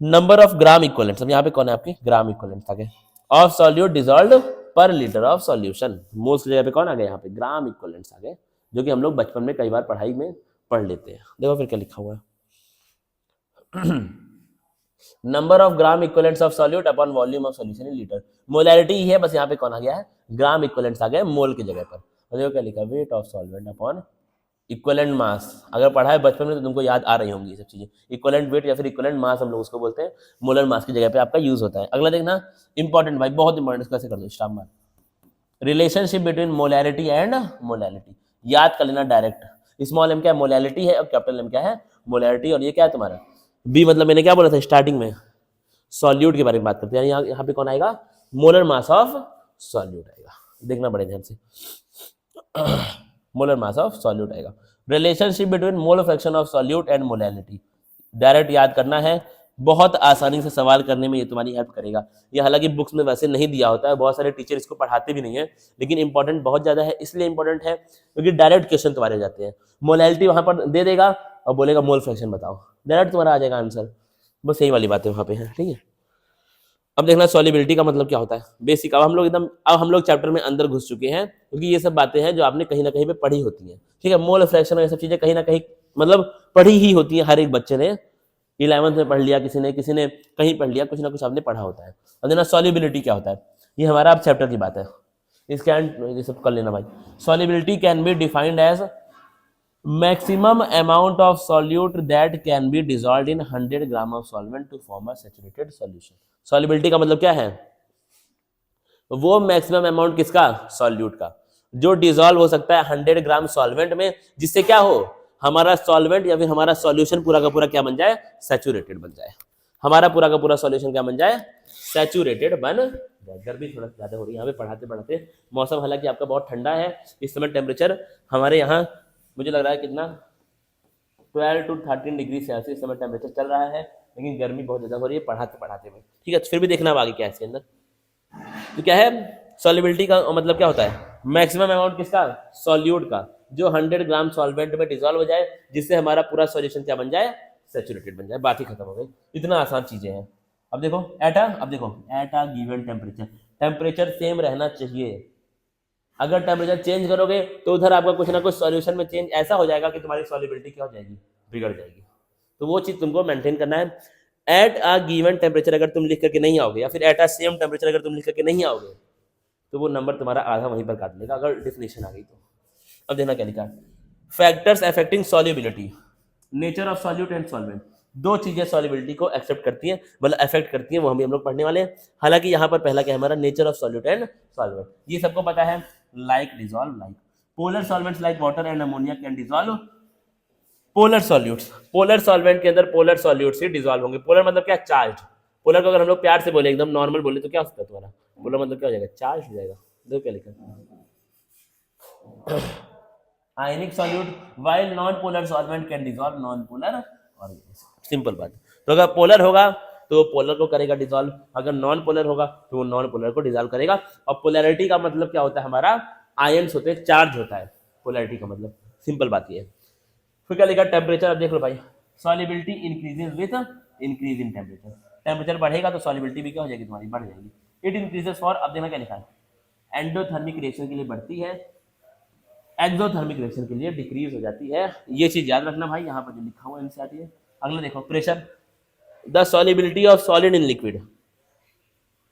नंबर ऑफ ग्राम इक्वलेंट्स, अब यहाँ पे कौन है आपके, ग्राम इक्वलेंट्स आ गए, of solute dissolved per litre of solution. Moles की जगह पे कौन आ गया, यहाँ पे ग्राम इक्वलेंट्स आ गए, जो कि हम लोग बचपन में कई बार पढ़ाई में पढ़ लेते हैं। देखो फिर क्या लिखा हुआ है, number of gram equivalents of solute upon volume of solution in litre. Molality ही है, बस यहाँ पे कौन आ गया है, ग्राम इक्वलेंट्स आ गए मोल की जगह पर। और देखो क्या लिखा, weight of solvent upon equivalent mass. अगर पढ़ा है बचपन में तो तुमको याद आ रही होंगी ये सब चीजें, इक्वलेंट वेट या फिर इक्वलेंट मास हम लोग उसको बोलते हैं, मोलर मास की जगह पे आपका यूज होता है। अगला देखना, इंपॉर्टेंट भाई, बहुत इंपॉर्टेंट, इसको ऐसे कर दो star mark, relationship between molality and molality, याद कर लेना डायरेक्ट। स्मॉल m क्या है, मोलैलिटी है, और कैपिटल M क्या है, मोलैलिटी, और ये क्या है तुम्हारा B, मतलब मैंने क्या बोला था स्टार्टिंग में, सॉल्यूट के बारे में बात करते हैं। यहाँ पे कौन आएगा, मोलर मास ऑफ सॉल्यूट आएगा, देखना बड़े ध्यान से, मोलर मास ऑफ सॉल्यूट आएगा। Relationship between mole fraction of solute and molality, direct याद करना है, बहुत आसानी से सवाल करने में ये तुम्हारी हेल्प करेगा। ये हालांकि बुक्स में वैसे नहीं दिया होता है, बहुत सारे टीचर इसको पढ़ाते भी नहीं है, लेकिन इंपॉर्टेंट बहुत ज्यादा है। इसलिए इंपॉर्टेंट है क्योंकि डायरेक्ट क्वेश्चन तुम्हारे जाते हैं, मोलैलिटी वहां पर दे देगा और बोलेगा मोल फ्रैक्शन बताओ, डायरेक्ट तुम्हारा आ जाएगा आंसर, बस यही वाली बातें वहां पे है, ठीक है। अब देखना सॉल्युबिलिटी का मतलब क्या होता है, बेसिक। अब हम लोग चैप्टर में अंदर घुस चुके हैं, क्योंकि ये सब बातें हैं जो आपने कहीं ना कहीं पे पढ़ी होती हैं, ठीक है। मोल फ्रैक्शन और ये सब चीजें कहीं ना कहीं मतलब पढ़ी ही होती है, हर एक बच्चे ने 11th में पढ़ लिया, किसी ने कहीं पढ़ लिया, कुछ ना कुछ आपने पढ़ा होता है। और देखना सॉल्युबिलिटी क्या होता है, ये हमारा अब चैप्टर की बात है, इसके ये सब कर लेना भाई। Solubility can be defined as maximum amount of solute that can be dissolved in 100 gram of solvent to form a saturated solution। solubility का मतलब क्या है, वो मैक्सिमम अमाउंट किसका, सॉल्यूट का, जो डिसॉल्व हो सकता है 100 ग्राम सॉल्वेंट में, जिससे क्या हो, हमारा सॉल्वेंट या फिर हमारा सॉल्यूशन पूरा का पूरा क्या बन जाए, सैचुरेटेड बन जाए। हमारा पूरा का पूरा सॉल्यूशन क्या बन जाए, सैचुरेटेड बन जाए। गर्मी थोड़ा ज़्यादा हो रही है यहाँ पे पढ़ाते पढ़ाते। मौसम हालांकि आपका बहुत ठंडा है इस समय, टेम्परेचर हमारे यहाँ मुझे लग रहा है कितना 12 to 13 डिग्री सेल्सियस इस समय टेम्परेचर चल रहा है, लेकिन गर्मी बहुत ज़्यादा हो रही है पढ़ाते पढ़ाते में। ठीक है, फिर भी देखना अब आगे क्या है इसके अंदर। तो क्या है, सॉल्युबिलिटी का मतलब क्या होता है, मैक्सिमम अमाउंट किसका, सॉल्यूट का, जो 100 ग्राम सॉल्वेंट में डिजोल्व हो जाए, जिससे हमारा पूरा सॉल्यूशन क्या बन जाए, सैचुरेटेड बन जाए। बात ही खत्म हो गई। इतना आसान चीजें हैं। अब देखो at a given temperature, temperature same रहना चाहिए। अगर टेम्परेचर चेंज करोगे तो उधर आपका कुछ ना कुछ सॉल्यूशन में चेंज ऐसा हो जाएगा कि तुम्हारी सॉल्युबिलिटी क्या हो जाएगी, बिगड़ जाएगी। तो वो चीज तुमको मेंटेन करना है। एट अ गिवन टेम्परेचर अगर तुम लिख करके नहीं आओगे, या फिर एट अ सेम टेम्परेचर अगर तुम लिख करके नहीं आओगे, तो वो नंबर तुम्हारा आधा वहीं पर काट लेगा, अगर डिफिनेशन आ गई तो। अब देखना क्या लिखा है, factors affecting solubility, nature of solute and solvent. दो चीजें सॉल्युबिलिटी को एक्सेप्ट करती हैं, मतलब अफेक्ट करती हैं, वो हम लोग पढ़ने वाले हैं। हालांकि यहाँ पर पहला क्या है हमारा, nature of solute and solvent, ये सबको पता है। Like dissolve, like polar solvents like water and ammonia can dissolve polar solutes. Polar solvent के अंदर पोलर सॉल्यूट्स ही डिजॉल्व होंगे। पोलर मतलब क्या, चार्ज। पोलर को अगर हम लोग प्यार से बोले, एकदम नॉर्मल बोले, तो क्या हो सकता है तुम्हारा, पोलर मतलब क्या हो जाएगा, चार्ज हो जाएगा। देखो क्या लिखा है, ionic solute while non polar solvent can dissolve non polar organism. Simple बात। तो अगर पोलर होगा तो वो पोलर को करेगा डिजॉल्व, अगर नॉन पोलर होगा तो वो नॉन पोलर को डिजॉल्व करेगा। और पोलैरिटी का मतलब क्या होता है, हमारा आयन्स होते हैं, चार्ज होता है पोलैरिटी का मतलब। सिंपल बात ये है। फिर क्या लिखा, टेम्परेचर। अब देख लो भाई, solubility increases with increase in temperature. Temperature बढ़ेगा तो सॉल्युबिलिटी भी क्या हो जाएगी तुम्हारी, बढ़ जाएगी। इट इंक्रीजेज फॉर, अब देखना क्या लिखा है, एंडोथर्मिक रिएक्शन के लिए बढ़ती है, एक्सोथर्मिक रिएक्शन के लिए डिक्रीज हो जाती है। ये चीज याद रखना भाई, यहाँ पर जो लिखा हुआ एनसीईआरटी है। अगला देखो, pressure. The solubility of solid in liquid,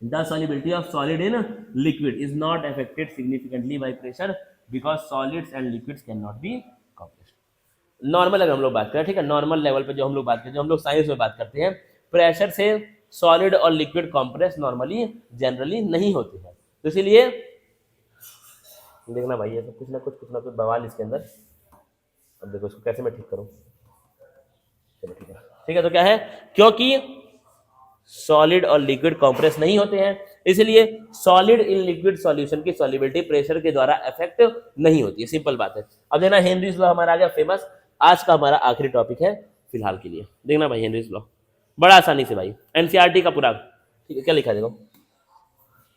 the solubility of solid in liquid is not affected significantly by pressure because solids and liquids can not be compressed. Normal अगर हम लोग बात करें, ठीक है, नॉर्मल लेवल पे जो हम लोग बात करते हैं, जो हम लोग साइंस में बात करते हैं, प्रेशर से सॉलिड और लिक्विड कॉम्प्रेस नॉर्मली जनरली नहीं होते हैं। तो इसीलिए देखना भाई, ये तो कुछ ना कुछ बवाल इसके अंदर। अब देखो इसको कैसे मैं ठीक करूं। चलो ठीक है, ठीक है। तो क्या है, क्योंकि सॉलिड और लिक्विड कॉम्प्रेस नहीं होते हैं, इसलिए सॉलिड इन लिक्विड सॉल्यूशन की सॉल्युबिलिटी प्रेशर के द्वारा अफेक्ट नहीं होती है। सिंपल बात है। अब देखना, हेनरीज लॉ हमारा आ गया फेमस। आज का हमारा आखिरी टॉपिक है फिलहाल के लिए। देखना भाई, हेनरीज लॉ बड़ा आसानी से भाई, एनसीईआरटी का पूरा। ठीक है, क्या लिखा है देखो,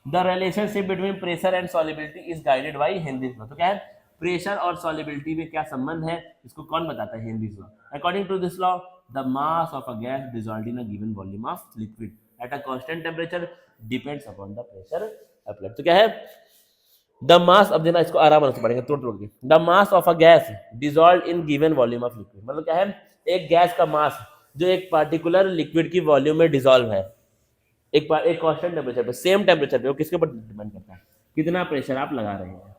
the relationship between pressure and solubility is guided by Henry's law. तो क्या है, प्रेशर और सॉल्युबिलिटी में क्या संबंध है, इसको कौन बताता है, Henry's law. According to this law, the mass of a gas dissolved in a given volume of liquid at a constant temperature depends upon the pressure applied. तो क्या है, द मास, अब देना इसको आराम से पढ़ेंगे तोड़ के। The mass of a gas dissolved in given volume of liquid, मतलब क्या है, एक गैस का मास जो एक पार्टिकुलर लिक्विड की वॉल्यूम में डिसॉल्व है, एक कांस्टेंट टेम्परेचर पे, सेम टेम्परेचर पे, वो किसके ऊपर डिपेंड करता है, कितना प्रेशर आप लगा रहे हैं।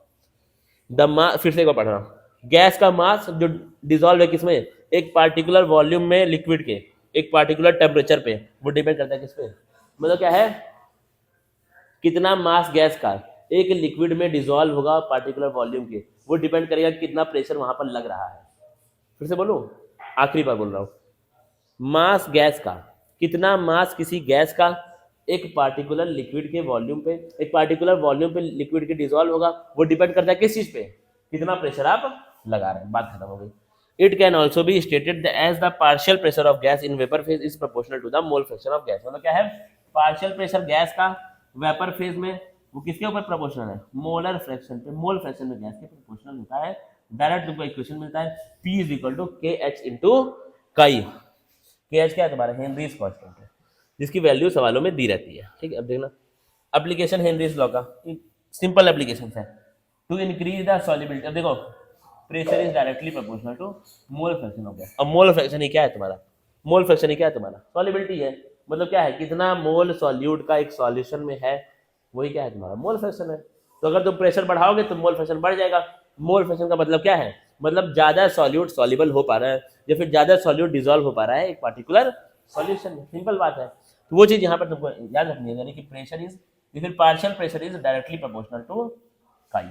द मास, फिर से एक बार पढ़ रहा हूं, गैस का मास जो डिसॉल्व है किसमें, एक पार्टिकुलर वॉल्यूम में लिक्विड के, एक पार्टिकुलर टेम्परेचर पे, वो डिपेंड करता है किस पे, मतलब क्या है, कितना मास गैस का एक लिक्विड में डिसॉल्व होगा पार्टिकुलर वॉल्यूम के, वो डिपेंड करेगा कितना प्रेशर वहां पर लग रहा है। फिर से बोलूं, आखिरी बार बोल रहा हूं, मास गैस का, कितना मास किसी गैस का एक पार्टिकुलर लिक्विड के वॉल्यूम पे, एक पार्टिकुलर वॉल्यूम पे लिक्विड के डिसॉल्व होगा, वो डिपेंड करता है किस चीज पे, कितना प्रेशर आप लगा रहे हैं। बात खत्म हो गई। It can also be stated as the partial pressure of gas in vapour phase is proportional to the mole fraction of gas. मतलब क्या है, पार्शियल प्रेशर गैस का वेपर फेज में वो किसके ऊपर प्रोपोर्शनल है, मोलर फ्रैक्शन पे, मोल फ्रैक्शन में गैस के प्रोपोर्शनल होता है। डायरेक्ट तुमको इक्वेशन मिलता है, P is equal to KH into chi. KH क्या है तुम्हारा, हेनरीज कांस्टेंट है, जिसकी वैल्यू सवालों में दी रहती है। ठीक है, अब देखना एप्लीकेशन हेनरीज लॉ का, सिंपल एप्लीकेशन है। टू इंक्रीज द सॉल्युबिलिटी, अब देखो pressure is directly proportional to mole fraction of gas. अब मोल फ्रैक्शन ही क्या है तुम्हारा, मोल फ्रैक्शन ही क्या है तुम्हारा, सॉल्युबिलिटी है। मतलब क्या है, कितना मोल सॉल्यूट का एक सॉल्यूशन में है, वही क्या है तुम्हारा, मोल फ्रैक्शन है। तो अगर तुम प्रेशर बढ़ाओगे तो मोल फ्रैक्शन बढ़ जाएगा। मोल फ्रैक्शन का मतलब क्या है, मतलब ज्यादा सॉल्यूट सॉल्युबल हो पा रहा है, या फिर ज्यादा सॉल्यूट डिसॉल्व हो पा रहा है एक पार्टिकुलर सॉल्यूशन में। सिंपल बात है। तो वो चीज यहाँ पर तुमको याद रखनी है, यानी कि प्रेशर इज, फिर partial pressure is directly proportional to chi.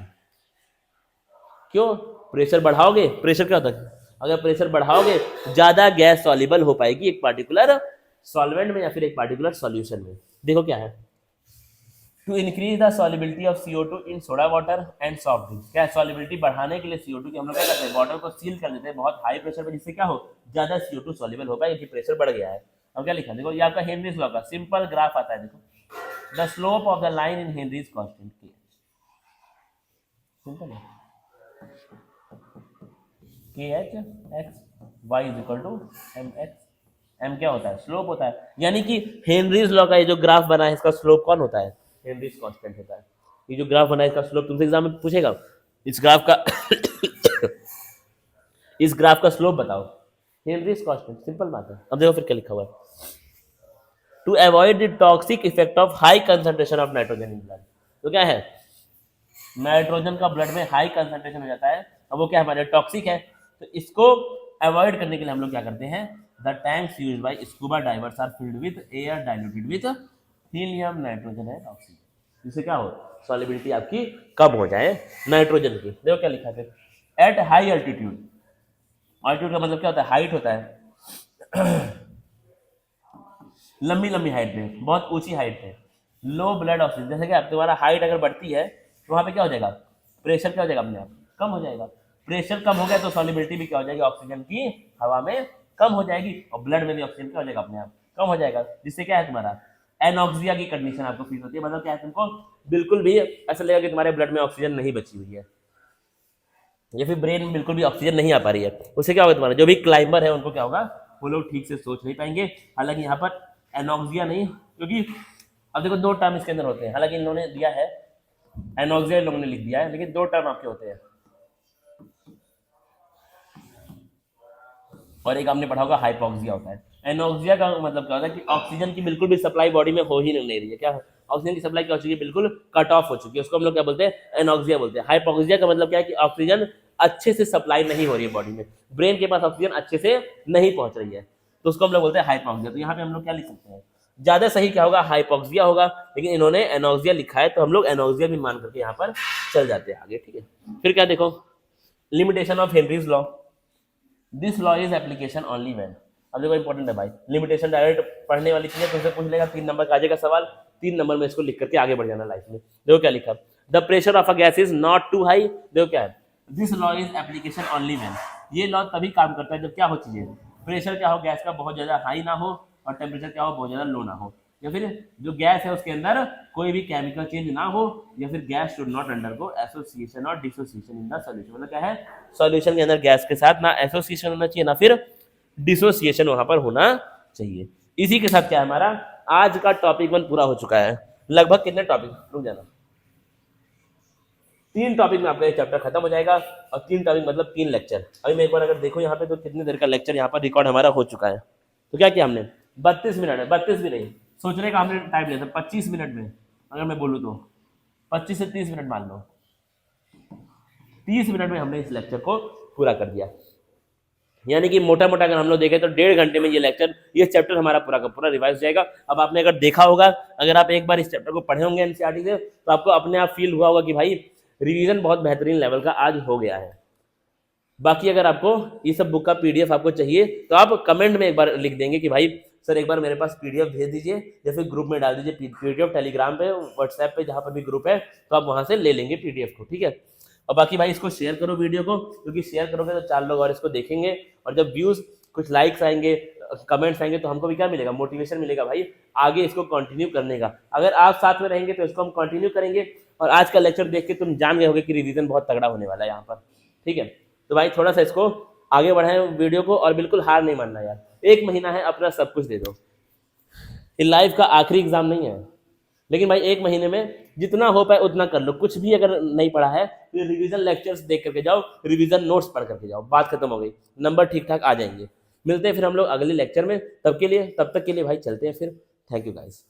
क्यों, प्रेशर बढ़ाओगे, प्रेशर क्या होता है, अगर प्रेशर बढ़ाओगे ज्यादा गैस सॉल्युबल हो पाएगी एक पार्टिकुलर सॉल्वेंट में या फिर एक पार्टिकुलर सॉल्यूशन में। देखो क्या है, to increase the solubility of CO2 in soda water and soft drinks. क्या सॉल्युबिलिटी बढ़ाने के लिए CO2 की हम लोग क्या करते हैं, वाटर को सील कर देते हैं बहुत हाई प्रेशर पे, जिससे क्या हो, ज्यादा CO2 सॉल्युबल हो पाए, क्योंकि प्रेशर बढ़ गया है। अब क्या लिखा है, देखो ये आपका हेनरीज लॉ का सिंपल ग्राफ आता है। देखो the slope of the line in Henry's constant के, सिंपल है, KH y is equal to mx। m क्या होता है, स्लोप होता है, यानी कि हेनरीज लॉ का ये जो ग्राफ बना है इसका स्लोप कौन होता है, हेनरीज कांस्टेंट होता है। ये जो ग्राफ बना है इसका स्लोप तुमसे एग्जाम में पूछेगा, इस ग्राफ का इस ग्राफ का स्लोप बताओ, हेनरीज कांस्टेंट, सिंपल बात है। अब देखो फिर क्या लिखा हुआ है, to avoid the toxic effect of high concentration of nitrogen in blood. तो क्या है, नाइट्रोजन का ब्लड में हाई कंसंट्रेशन हो जाता है, अब वो क्या है, हमारे टॉक्सिक है, तो इसको अवॉइड करने के लिए हम लोग क्या करते हैं, the tanks used by scuba divers are filled with air diluted with helium nitrogen and oxygen, जिससे क्या हो, सॉल्युबिलिटी आपकी कम हो जाए नाइट्रोजन की। देखो क्या लिखा है, एट हाई अल्टीट्यूड, अल्टीट्यूड का मतलब क्या होता है, हाइट होता है, लंबी लंबी हाइट पे, बहुत ऊंची हाइट पे, लो ब्लड ऑक्सीजन, जैसे कि तुम्हारा हाइट अगर बढ़ती है तो वहाँ पे क्या हो जाएगा, प्रेशर क्या हो जाएगा, अपने आप कम हो जाएगा, प्रेशर कम हो गया तो सॉल्युबिलिटी भी क्या हो जाएगी, ऑक्सीजन की हवा में कम हो जाएगी, और ब्लड में भी ऑक्सीजन क्या हो जाएगा, अपने आप कम हो जाएगा, जिससे क्या है, तुम्हारा एनॉक्सिया की कंडीशन आपको फील होती है। मतलब क्या है, तुमको बिल्कुल भी ऐसा लगेगा कि तुम्हारे ब्लड में ऑक्सीजन नहीं बची हुई है, या फिर ब्रेन में बिल्कुल भी ऑक्सीजन नहीं आ पा रही है। उससे क्या होगा, तुम्हारा जो भी क्लाइंबर है उनको क्या होगा, वो लोग ठीक से सोच नहीं पाएंगे। हालांकि यहाँ पर एनॉक्सिया नहीं, क्योंकि अब देखो दो टर्म इसके अंदर होते हैं, हालांकि इन्होंने दिया है एनॉक्सिया, लोगों ने लिख दिया है, लेकिन दो टर्म आपके होते हैं, और एक आपने पढ़ा होगा हाइपोक्सिया होता है। एनॉक्सिया का मतलब क्या होता है कि ऑक्सीजन की बिल्कुल भी सप्लाई बॉडी में हो ही नहीं रही है, क्या ऑक्सीजन की सप्लाई क्या हो चुकी है, बिल्कुल कट ऑफ हो चुकी है, उसको हम लोग क्या बोलते हैं, एनॉक्सिया बोलते हैं। हाइपोक्सिया का मतलब क्या है कि ऑक्सीजन अच्छे से सप्लाई नहीं हो रही है बॉडी में, ब्रेन के पास ऑक्सीजन अच्छे से नहीं पहुंच रही है, तो उसको हम लोग बोलते हैं हाइपोक्सिया। तो यहाँ पे हम लोग क्या लिख सकते हैं, ज्यादा सही क्या होगा, हाइपोक्सिया होगा, लेकिन इन्होंने एनॉक्सिया लिखा है तो हम लोग एनॉक्सिया भी मान करके यहाँ पर चल जाते हैं आगे, ठीक है। फिर क्या देखो, limitation of Henry's law, this law is application only when. अब देखो इंपॉर्टेंट है भाई, लिमिटेशन डायरेक्ट पढ़ने वाली चीज है, तुमसे पूछ लेगा 3 नंबर का आ जाएगा सवाल, 3 नंबर में इसको लिख करके आगे बढ़ जाना लाइफ में। देखो क्या लिखा, the pressure of a gas is not too high. देखो क्या है, this law is application only when, ये लॉ तभी काम करता है जब क्या हो चीजें, प्रेशर क्या हो गैस का बहुत ज्यादा हाई ना हो, और टेम्परेचर क्या हो बहुत ज्यादा लो ना हो, या फिर जो गैस है उसके अंदर कोई भी केमिकल चेंज ना हो, या फिर gas should not undergo association और डिसोसिएशन इन द सॉल्यूशन। मतलब क्या है, सॉल्यूशन के अंदर गैस के साथ ना एसोसिएशन होना चाहिए ना फिर डिसोसिएशन वहां पर होना चाहिए। इसी के साथ क्या है, हमारा आज का टॉपिक 1 पूरा हो चुका है। लगभग कितने टॉपिक, रुक जाना, 3 टॉपिक में आपका ये चैप्टर खत्म हो जाएगा, और 3 टॉपिक मतलब 3 लेक्चर। अभी मैं एक बार अगर देखो यहाँ पे तो कितनी देर का लेक्चर यहाँ पर रिकॉर्ड हमारा हो चुका है। तो क्या किया हमने, 32 मिनट है, 32 भी नहीं, सोचने का हमने टाइम लिया था 25 मिनट में, अगर मैं बोलूँ तो 25 से 30 मिनट मान लो, 30 मिनट में हमने इस लेक्चर को पूरा कर दिया। यानी कि मोटा मोटा अगर हम लोग देखें तो 1.5 घंटे में ये चैप्टर हमारा पूरा का पूरा रिवाइज हो जाएगा। अब आपने अगर देखा होगा, अगर आप एक बार इस चैप्टर को पढ़े होंगे एनसीईआरटी से, तो आपको अपने आप फील हुआ होगा कि भाई रिवीजन बहुत बेहतरीन लेवल का आज हो गया है। बाकी अगर आपको ये सब बुक का पीडीएफ आपको चाहिए तो आप कमेंट में एक बार लिख देंगे कि भाई सर एक बार मेरे पास पीडीएफ भेज दीजिए, या फिर ग्रुप में डाल दीजिए पीडीएफ, टेलीग्राम पे, व्हाट्सएप पे, जहाँ पर भी ग्रुप है, तो आप वहाँ से ले लेंगे पीडीएफ को, ठीक है। और बाकी भाई इसको शेयर करो वीडियो को, क्योंकि शेयर करोगे तो 4 लोग और इसको देखेंगे, और जब व्यूज कुछ लाइक्स आएंगे, कमेंट्स आएंगे, तो हमको भी क्या मिलेगा, मोटिवेशन मिलेगा भाई आगे इसको कंटिन्यू करने का। अगर आप साथ में रहेंगे तो इसको हम कंटिन्यू करेंगे, और आज का लेक्चर देख के तुम जान गए होगे कि रिवीजन बहुत तगड़ा होने वाला है यहाँ पर, ठीक है। तो भाई थोड़ा सा इसको आगे बढ़ाएं वीडियो को, और बिल्कुल हार नहीं मानना यार, 1 महीना है, अपना सब कुछ दे दो। ये लाइफ का आखिरी एग्जाम नहीं है, लेकिन भाई 1 महीने में जितना हो पाए उतना कर लो। कुछ भी अगर नहीं पढ़ा है तो रिवीजन लेक्चर्स देख करके जाओ, रिवीजन नोट्स पढ़ करके जाओ, बात खत्म हो गई, नंबर ठीक ठाक आ जाएंगे। मिलते हैं फिर हम लोग अगले लेक्चर में, तब तक के लिए भाई चलते हैं फिर। Thank you guys.